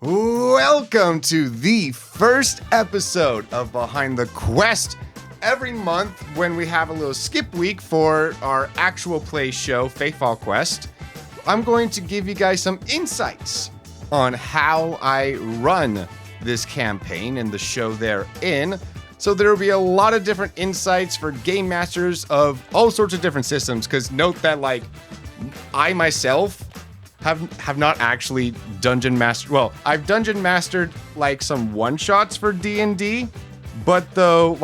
Welcome to the first episode of Behind the Quest. Every month when we have a little skip week for our actual play show, Faefall Quest, I'm going to give you guys some insights on how I run this campaign and the show therein. So there will be a lot of different insights for game masters of all sorts of different systems, because note that I myself have not actually dungeon mastered. Well, I've dungeon mastered some one-shots for D&D, but though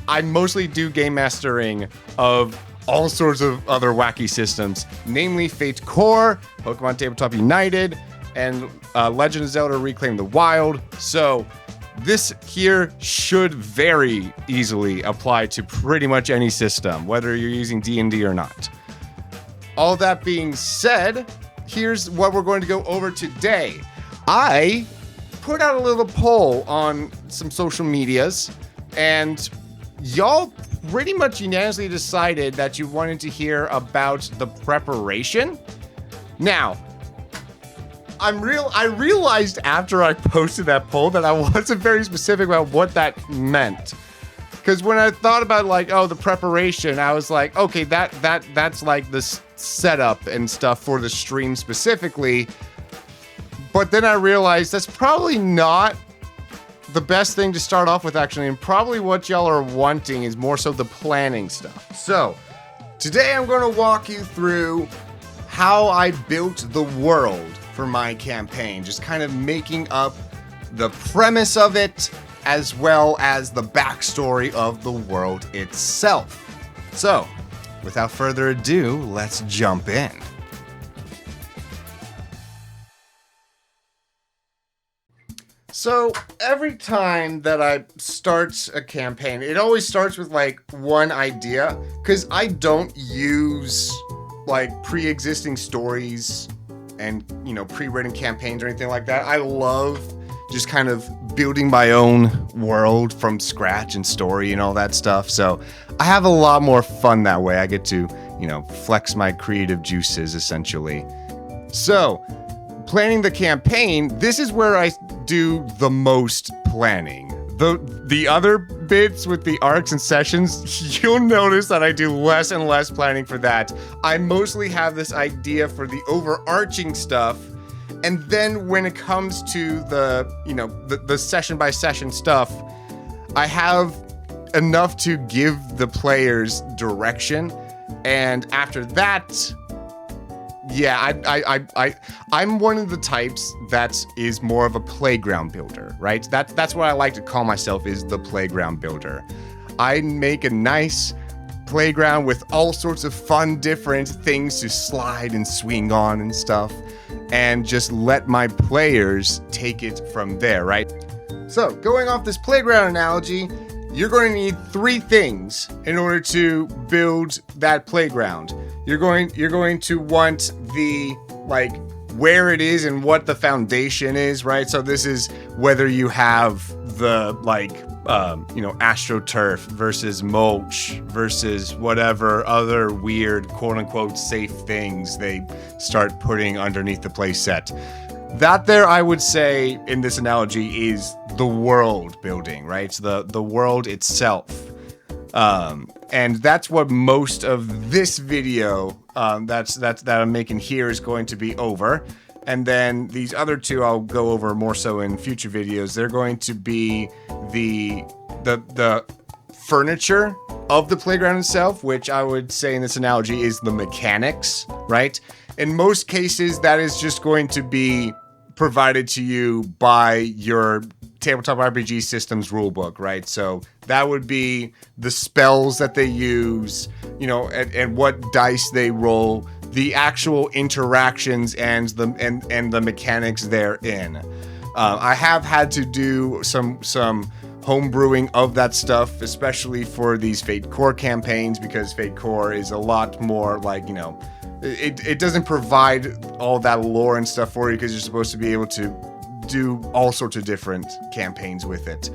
I mostly do game mastering of all sorts of other wacky systems, namely Fate Core, Pokemon Tabletop United, and Legend of Zelda Reclaim the Wild. So this here should very easily apply to pretty much any system, whether you're using D&D or not. All that being said, here's what we're going to go over today. I put out a little poll on some social medias, and y'all pretty much unanimously decided that you wanted to hear about the preparation. Now, I realized after I posted that poll that I wasn't very specific about what that meant. Because when I thought about the preparation, I was like, okay, that's like this setup and stuff for the stream specifically. But then I realized that's probably not the best thing to start off with, actually, and probably what y'all are wanting is more so the planning stuff. So today I'm going to walk you through how I built the world for my campaign, just kind of making up the premise of it as well as the backstory of the world itself. So without further ado, let's jump in. So every time that I start a campaign, it always starts with one idea, because I don't use pre-existing stories and pre-written campaigns or anything like that. I love just kind of building my own world from scratch and story and all that stuff. So I have a lot more fun that way. I get to, flex my creative juices essentially. So planning the campaign, this is where I do the most planning. The other bits with the arcs and sessions, you'll notice that I do less and less planning for that. I mostly have this idea for the overarching stuff. And then when it comes to the session by session stuff, I have enough to give the players direction. And after that, I'm one of the types that is more of a playground builder, right? That's what I like to call myself, is the playground builder. I make a nice playground with all sorts of fun, different things to slide and swing on and stuff, and just let my players take it from there, right? So going off this playground analogy, you're going to need three things in order to build that playground. You're going to want the where it is and what the foundation is, right? So this is whether you have the astroturf versus mulch versus whatever other weird quote unquote safe things they start putting underneath the play set. That there, I would say in this analogy, is the world building, right? The world itself. And that's what most of this video that I'm making here is going to be over. And then these other two I'll go over more so in future videos. They're going to be the furniture of the playground itself, which I would say in this analogy is the mechanics, right? In most cases, that is just going to be provided to you by your tabletop RPG systems rulebook, right? So that would be the spells that they use, and what dice they roll, the actual interactions and the mechanics therein. I have had to do some homebrewing of that stuff, especially for these Fate Core campaigns, because Fate Core is a lot more it doesn't provide all that lore and stuff for you, because you're supposed to be able to do all sorts of different campaigns with it.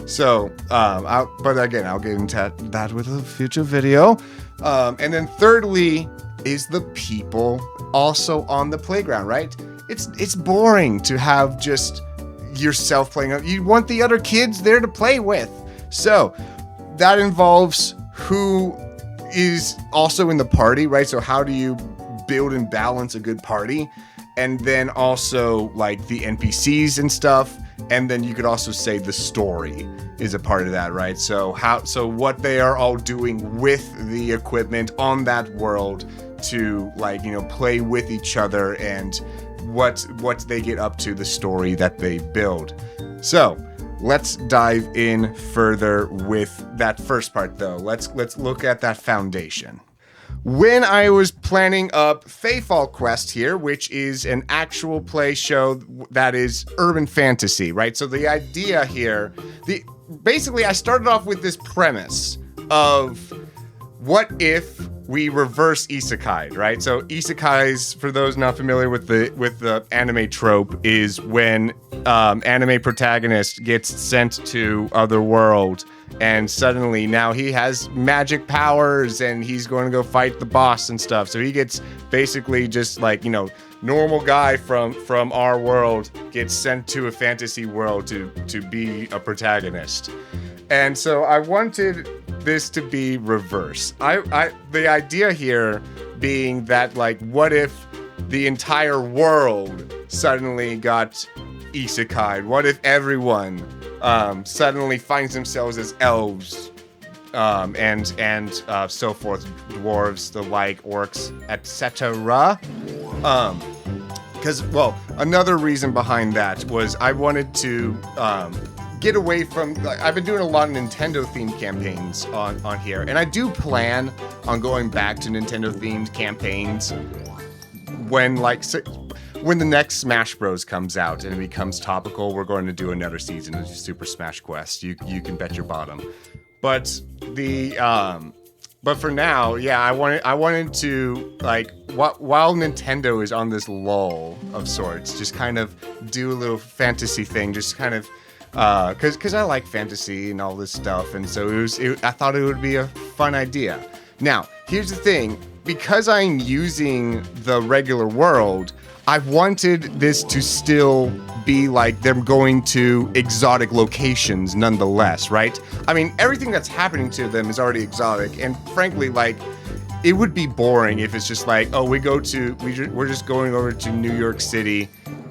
So, but again, I'll get into that with a future video. And then thirdly is the people also on the playground, right? It's boring to have just yourself playing. You want the other kids there to play with. So that involves who is also in the party, right? So how do you build and balance a good party? And then also like the NPCs and stuff. And then you could also say the story is a part of that, right? So what they are all doing with the equipment on that world to like, play with each other, and what they get up to, the story that they build. So let's dive in further with that first part though. Let's look at that foundation. When I was planning up Faefall Quest here, which is an actual play show that is urban fantasy, right? So the idea here, basically I started off with this premise of what if we reverse isekai, right? So isekais, for those not familiar with the anime trope, is when anime protagonist gets sent to other world, and suddenly now he has magic powers and he's going to go fight the boss and stuff. So he gets basically just like, normal guy from our world gets sent to a fantasy world to be a protagonist. And so I wanted this to be reverse. The idea here being that, like, what if the entire world suddenly got isekai'd? What if everyone suddenly finds themselves as elves, and so forth, dwarves, the like, orcs, etc. Because, another reason behind that was I wanted to get away from, I've been doing a lot of Nintendo-themed campaigns on here, and I do plan on going back to Nintendo-themed campaigns when the next Smash Bros. Comes out and it becomes topical. We're going to do another season of Super Smash Quest. You can bet your bottom. But for now, yeah, I wanted to, like, while Nintendo is on this lull of sorts, just kind of do a little fantasy thing, just kind of, because I like fantasy and all this stuff, and so I thought it would be a fun idea. Now, here's the thing. Because I'm using the regular world, I wanted this to still be like them going to exotic locations nonetheless, right? I mean, everything that's happening to them is already exotic, and frankly, like, it would be boring if it's just like, oh, we're just going over to New York City,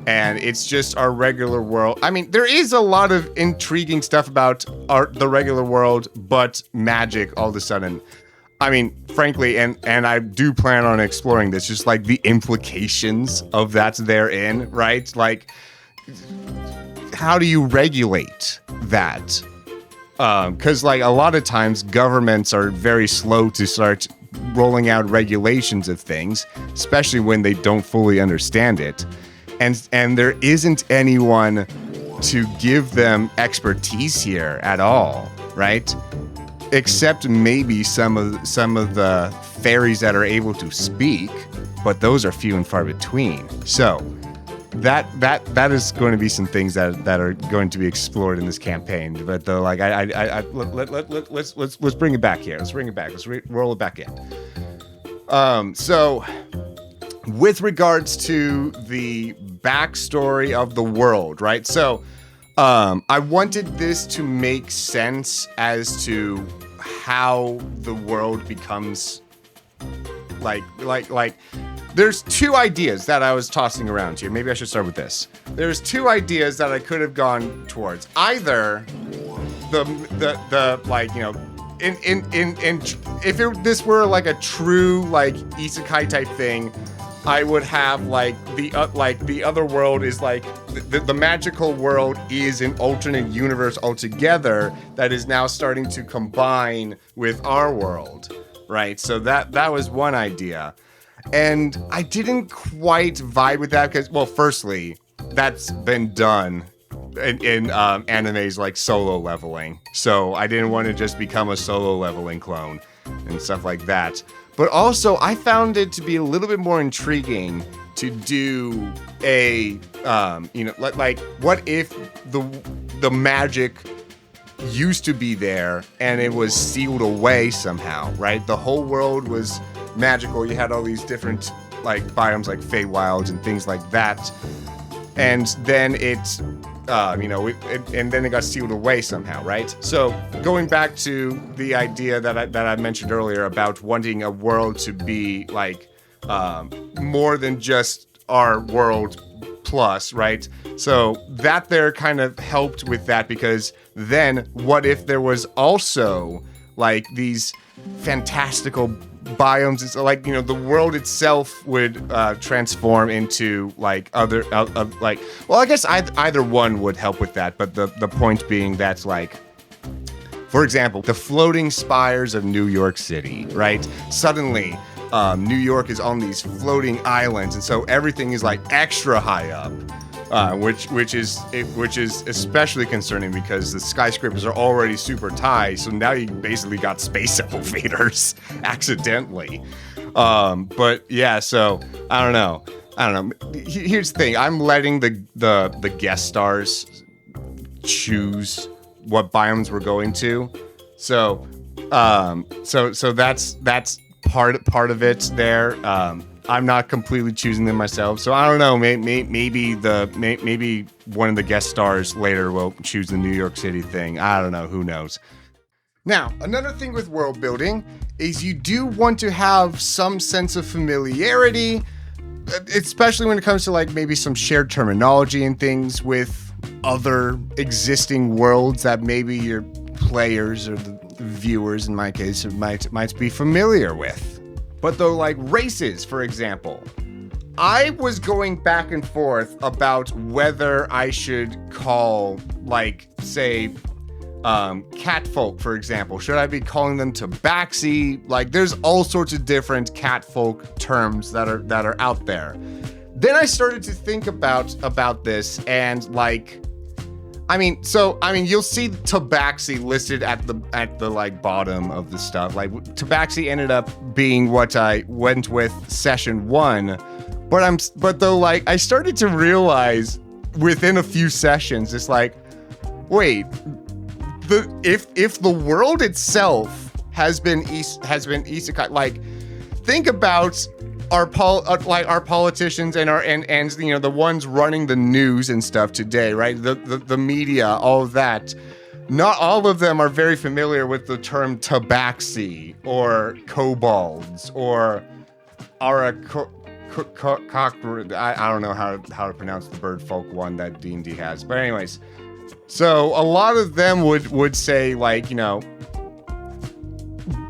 and it's just our regular world. I mean, there is a lot of intriguing stuff about the regular world, but magic all of a sudden. I mean, frankly, and I do plan on exploring this, just like the implications of that's therein, right? Like, how do you regulate that? Because, like, a lot of times governments are very slow to start rolling out regulations of things, especially when they don't fully understand it. And there isn't anyone to give them expertise here at all, right? Except maybe some of the fairies that are able to speak, but those are few and far between. So that is going to be some things that are going to be explored in this campaign. But though, like, let's bring it back here. Let's bring it back. Let's roll it back in. So with regards to the backstory of the world, right? So I wanted this to make sense as to how the world becomes like there's two ideas that I was tossing around here. Maybe I should start with this. There's two ideas that I could have gone towards. Either the like, if this were like a true like isekai type thing, I would have like the other world is like the magical world is an alternate universe altogether that is now starting to combine with our world, right? So that was one idea, and I didn't quite vibe with that because, well, firstly, that's been done in animes like solo leveling, so I didn't want to just become a solo leveling clone and stuff like that. But also, I found it to be a little bit more intriguing to do a, like, what if the magic used to be there and it was sealed away somehow, right? The whole world was magical. You had all these different, like, biomes like Feywilds and things like that. And then it and then it got sealed away somehow, right? So going back to the idea that I mentioned earlier about wanting a world to be like more than just our world plus, right? So that there kind of helped with that, because then what if there was also like these fantastical biomes? It's like, the world itself would transform into like other like, well, I guess either one would help with that, but the point being that's like, for example, the floating spires of New York City, right? Suddenly New York is on these floating islands, and so everything is like extra high up, which is especially concerning because the skyscrapers are already super high. So now you basically got space elevators accidentally. But yeah, so I don't know. Here's the thing: I'm letting the guest stars choose what biomes we're going to. So that's part of it there. I'm not completely choosing them myself, so I don't know. Maybe one of the guest stars later will choose the New York City thing. I don't know. Who knows? Now, another thing with world building is you do want to have some sense of familiarity, especially when it comes to like maybe some shared terminology and things with other existing worlds that maybe your players or the viewers, in my case, might be familiar with. But though, like races, for example, I was going back and forth about whether I should call, like, say, catfolk, for example. Should I be calling them tabaxi? Like, there's all sorts of different catfolk terms that are out there. Then I started to think about this, and like, you'll see tabaxi listed at the like bottom of the stuff. Like tabaxi ended up being what I went with session 1, but though like I started to realize within a few sessions, it's like, wait, if the world itself has been isekai, like think about our politicians and the ones running the news and stuff today, right? The media, all of that. Not all of them are very familiar with the term tabaxi or kobolds or I don't know how to pronounce the bird folk one that D&D has. But anyways, so a lot of them would say like,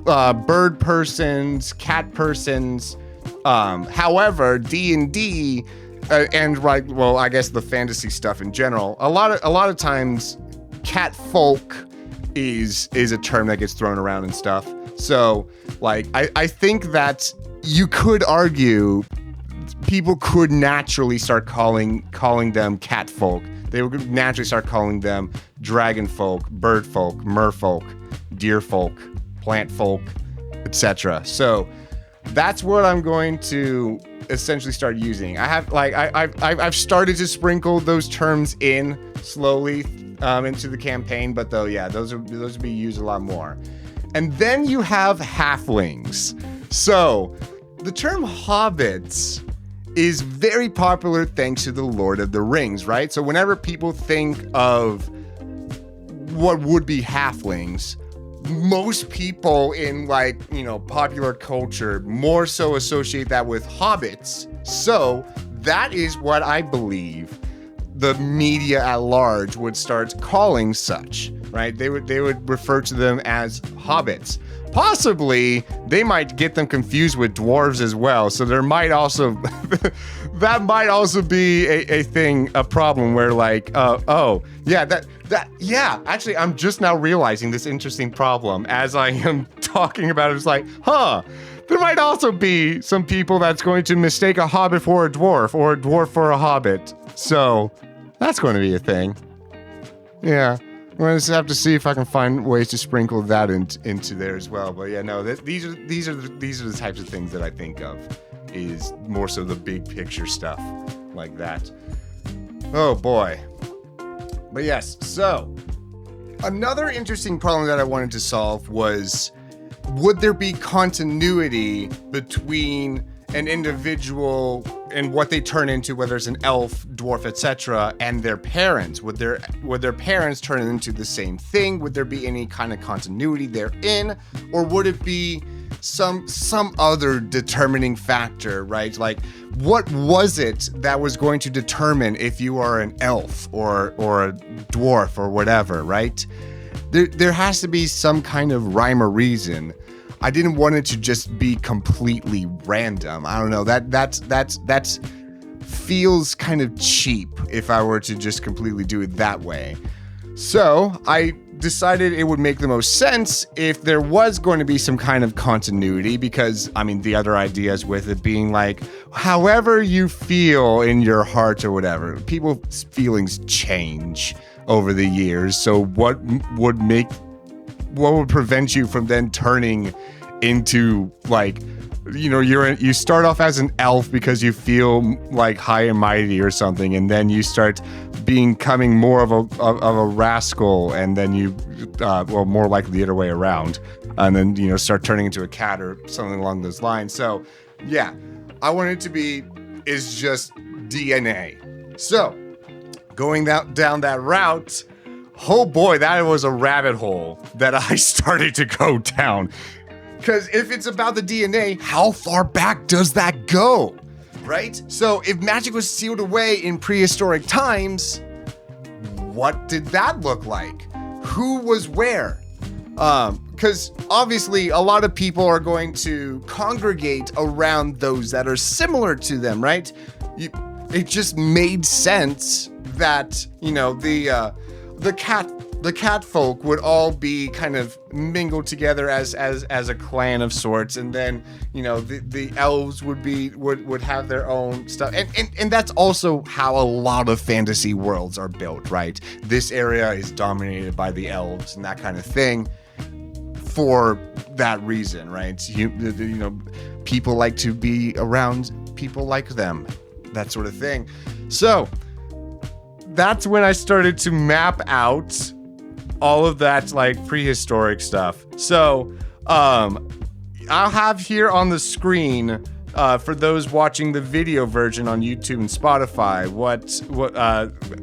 bird persons, cat persons. However, D&D and I guess the fantasy stuff in general, a lot of times cat folk is a term that gets thrown around and stuff. So like I think that you could argue people could naturally start calling them cat folk. They would naturally start calling them dragon folk, bird folk, merfolk, deer folk, plant folk, etc. So that's what I'm going to essentially start using. I've started to sprinkle those terms in slowly into the campaign, but though, yeah, those will be used a lot more. And then you have halflings. So the term hobbits is very popular thanks to the Lord of the Rings, right? So whenever people think of what would be halflings, most people in popular culture more so associate that with hobbits. So that is what I believe the media at large would start calling such, right? They would refer to them as hobbits. Possibly they might get them confused with dwarves as well. So there might also that might also be a problem where actually I'm just now realizing this interesting problem as I am talking about it. It's like, there might also be some people that's going to mistake a hobbit for a dwarf or a dwarf for a hobbit. So that's going to be a thing. Yeah. I'm going to have to see if I can find ways to sprinkle that into there as well. But yeah, no, these are the types of things that I think of is more so the big picture stuff like that. Oh boy. But yes, so another interesting problem that I wanted to solve was, would there be continuity between an individual and what they turn into, whether it's an elf, dwarf, etc., and their parents. Would their parents turn into the same thing? Would there be any kind of continuity therein, or would it be some other determining factor, right? Like, what was it that was going to determine if you are an elf or a dwarf or whatever, right? There has to be some kind of rhyme or reason. I didn't want it to just be completely random. I don't know. That's feels kind of cheap if I were to just completely do it that way. So I decided it would make the most sense if there was going to be some kind of continuity, because I mean, the other ideas with it being like, however you feel in your heart or whatever, people's feelings change over the years. So what would prevent you from then turning into, like, you know, you start off as an elf because you feel like high and mighty or something, and then you start becoming more of a rascal, and then you more likely the other way around, and then, you know, start turning into a cat or something along those lines. So yeah, I want it to be is just DNA. So going down that route, oh boy, that was a rabbit hole that I started to go down. Because if it's about the DNA, how far back does that go, right? So if magic was sealed away in prehistoric times, what did that look like? Who was where? Because obviously a lot of people are going to congregate around those that are similar to them, right? It just made sense that, you know, the cat folk would all be kind of mingled together as a clan of sorts, and then, you know, the elves would have their own stuff, and that's also how a lot of fantasy worlds are built, right? This area is dominated by the elves and that kind of thing for that reason, right? You know, people like to be around people like them, that sort of thing. So that's when I started to map out all of that, like, prehistoric stuff. So I'll have here on the screen, for those watching the video version on YouTube and Spotify,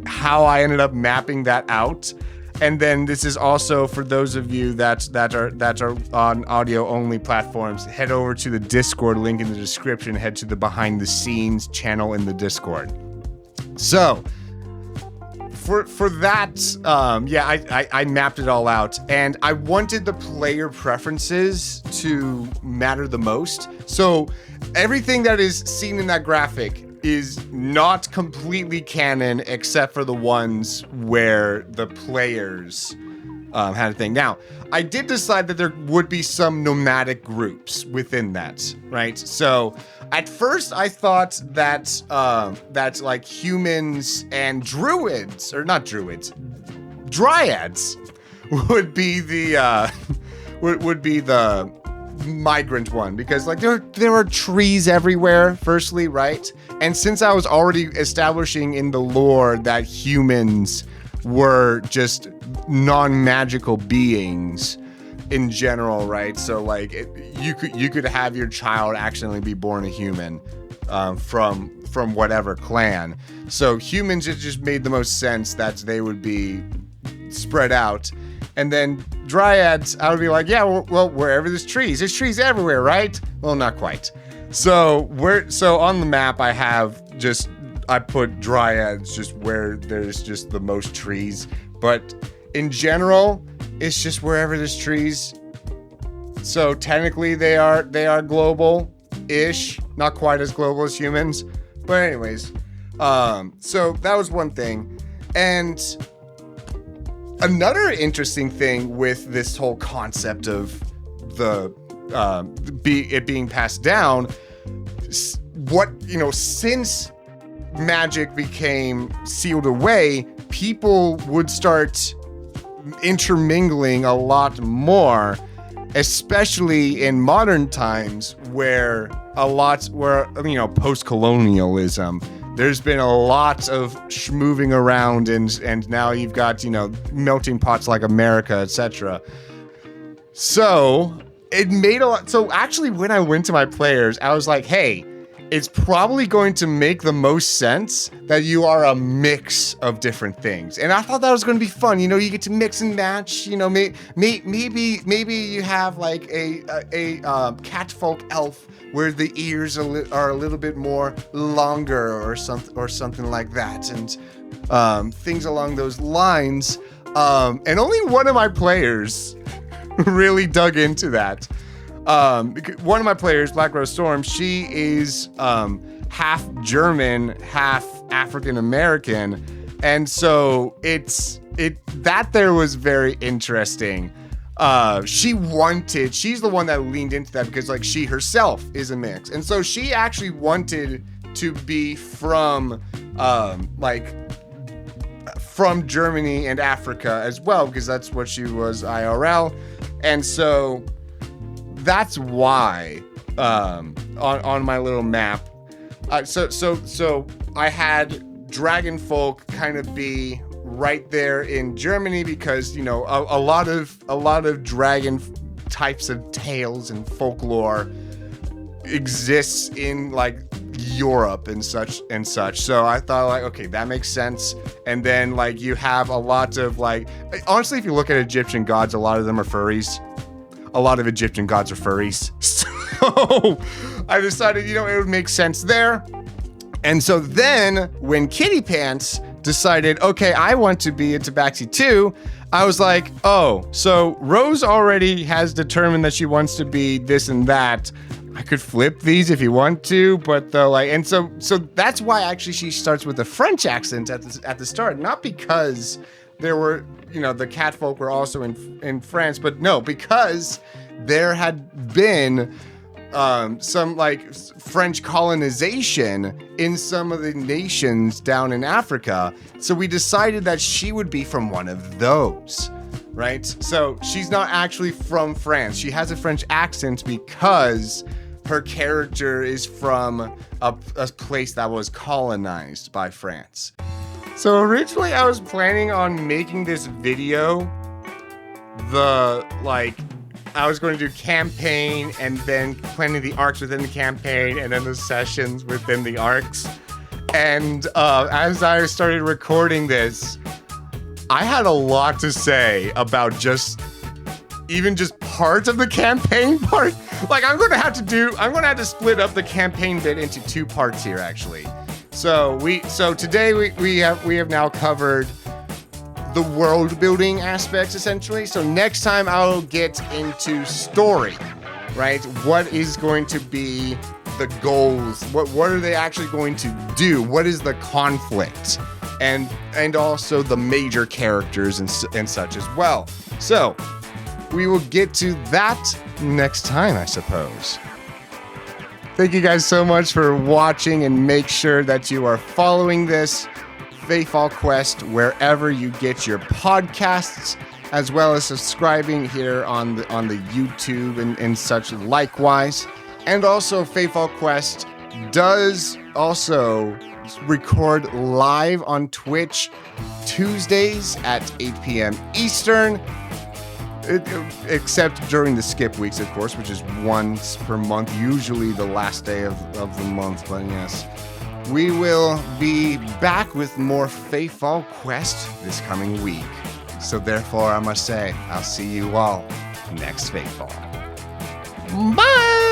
how I ended up mapping that out. And then this is also for those of you that are on audio only platforms. Head over to the Discord link in the description. Head to the behind the scenes channel in the Discord. So for that, I mapped it all out, and I wanted the player preferences to matter the most. So everything that is seen in that graphic is not completely canon, except for the ones where the players had a thing. Now, I did decide that there would be some nomadic groups within that, right? So at first I thought that like humans and dryads would be the would be the migrant one, because like there are trees everywhere, firstly, right? And since I was already establishing in the lore that humans were just non-magical beings in general, right? So like you could have your child accidentally be born a human from whatever clan. So humans, it just made the most sense that they would be spread out. And then dryads, I would be like, yeah, well, wherever there's trees everywhere, right? Well, not quite. So on the map I put dryads just where there's just the most trees, but in general, it's just wherever there's trees. So technically they are global-ish, not quite as global as humans, but anyways, so that was one thing. And another interesting thing with this whole concept of it being passed down, since magic became sealed away, people would start intermingling a lot more, especially in modern times where post-colonialism, there's been a lot of moving around, and now you've got, melting pots like America, etc. So it made a lot. So actually, when I went to my players, I was like, hey, it's probably going to make the most sense that you are a mix of different things. And I thought that was going to be fun. You know, you get to mix and match. You know, maybe you have like a catfolk elf where the ears are a little bit more longer or something like that, and things along those lines. And only one of my players really dug into that. One of my players, Black Rose Storm, she is half German, half African American, and so that there was very interesting. She's the one that leaned into that because like she herself is a mix, and so she actually wanted to be from from Germany and Africa as well, because that's what she was IRL, and so that's why on my little map. So I had dragon folk kind of be right there in Germany because, you know, a lot of dragon types of tales and folklore exists in like Europe and such. So I thought like, okay, that makes sense. And then like you have a lot of like, honestly, if you look at Egyptian gods, a lot of them are furries. A lot of Egyptian gods are furries. So I decided, you know, it would make sense there. And so then when Kitty Pants decided, okay, I want to be a Tabaxi too, I was like, oh, so Rose already has determined that she wants to be this and that. I could flip these if you want to, but though, like, and so that's why actually she starts with a French accent at the start, not because there were, you know, the catfolk were also in France, but no, because there had been some like French colonization in some of the nations down in Africa. So we decided that she would be from one of those, right? So she's not actually from France. She has a French accent because her character is from a place that was colonized by France. So originally I was planning on making this video I was going to do campaign and then planning the arcs within the campaign and then the sessions within the arcs. And as I started recording this, I had a lot to say about just parts of the campaign part. Like I'm gonna have to split up the campaign bit into two parts here actually. So today we have now covered the world building aspects essentially. So next time I'll get into story, right? What is going to be the goals? What are they actually going to do? What is the conflict? And also the major characters and such as well. So we will get to that next time, I suppose. Thank you guys so much for watching, and make sure that you are following this Faefall Quest wherever you get your podcasts, as well as subscribing here on the YouTube and such likewise. And also Faefall Quest does also record live on Twitch Tuesdays at 8 p.m. Eastern. Except during the skip weeks, of course, which is once per month, usually the last day of the month. But yes, we will be back with more Faefall Quest this coming week. So therefore, I must say, I'll see you all next Faefall. Bye!